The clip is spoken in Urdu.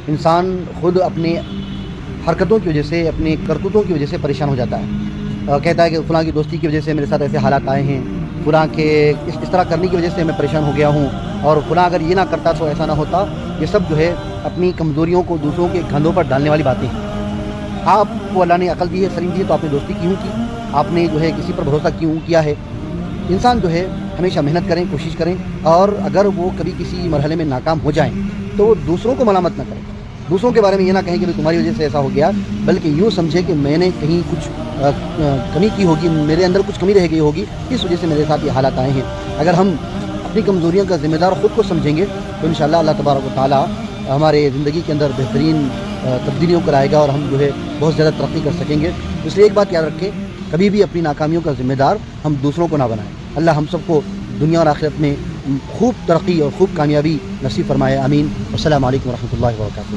انسان خود اپنی حرکتوں کی وجہ سے، اپنی کرتوتوں کی وجہ سے پریشان ہو جاتا ہے، کہتا ہے کہ فلاں کی دوستی کی وجہ سے میرے ساتھ ایسے حالات آئے ہیں، فلاں کے اس طرح کرنے کی وجہ سے میں پریشان ہو گیا ہوں، اور فلاں اگر یہ نہ کرتا تو ایسا نہ ہوتا۔ یہ سب جو ہے اپنی کمزوریوں کو دوسروں کے کندھوں پر ڈالنے والی باتیں ہیں۔ آپ کو اللہ نے عقل دی ہے، سلیم دی ہے، تو آپ نے دوستی کیوں کی؟ آپ نے جو ہے کسی پر بھروسہ کیوں کیا ہے؟ انسان جو ہے ہمیشہ محنت کریں، کوشش کریں، اور اگر وہ کبھی کسی مرحلے میں ناکام ہو جائیں تو وہ دوسروں کو ملامت نہ کریں، دوسروں کے بارے میں یہ نہ کہیں کہ تمہاری وجہ سے ایسا ہو گیا، بلکہ یوں سمجھے کہ میں نے کہیں کچھ کمی کی ہوگی، میرے اندر کچھ کمی رہ گئی ہوگی، اس وجہ سے میرے ساتھ یہ حالات آئے ہیں۔ اگر ہم اپنی کمزوریوں کا ذمہ دار خود کو سمجھیں گے تو انشاءاللہ اللہ تبارک و تعالی ہمارے زندگی کے اندر بہترین تبدیلیوں کو لائے گا، اور ہم جو ہے بہت زیادہ ترقی کر سکیں گے۔ اس لیے ایک بات یاد رکھیں، کبھی بھی اپنی ناکامیوں کا ذمہ دار ہم دوسروں کو نہ بنائیں۔ اللہ ہم سب کو دنیا اور آخرت میں خوب ترقی اور خوب کامیابی نصیب فرمائے، آمین۔ السلام علیکم ورحمۃ اللہ وبرکاتہ۔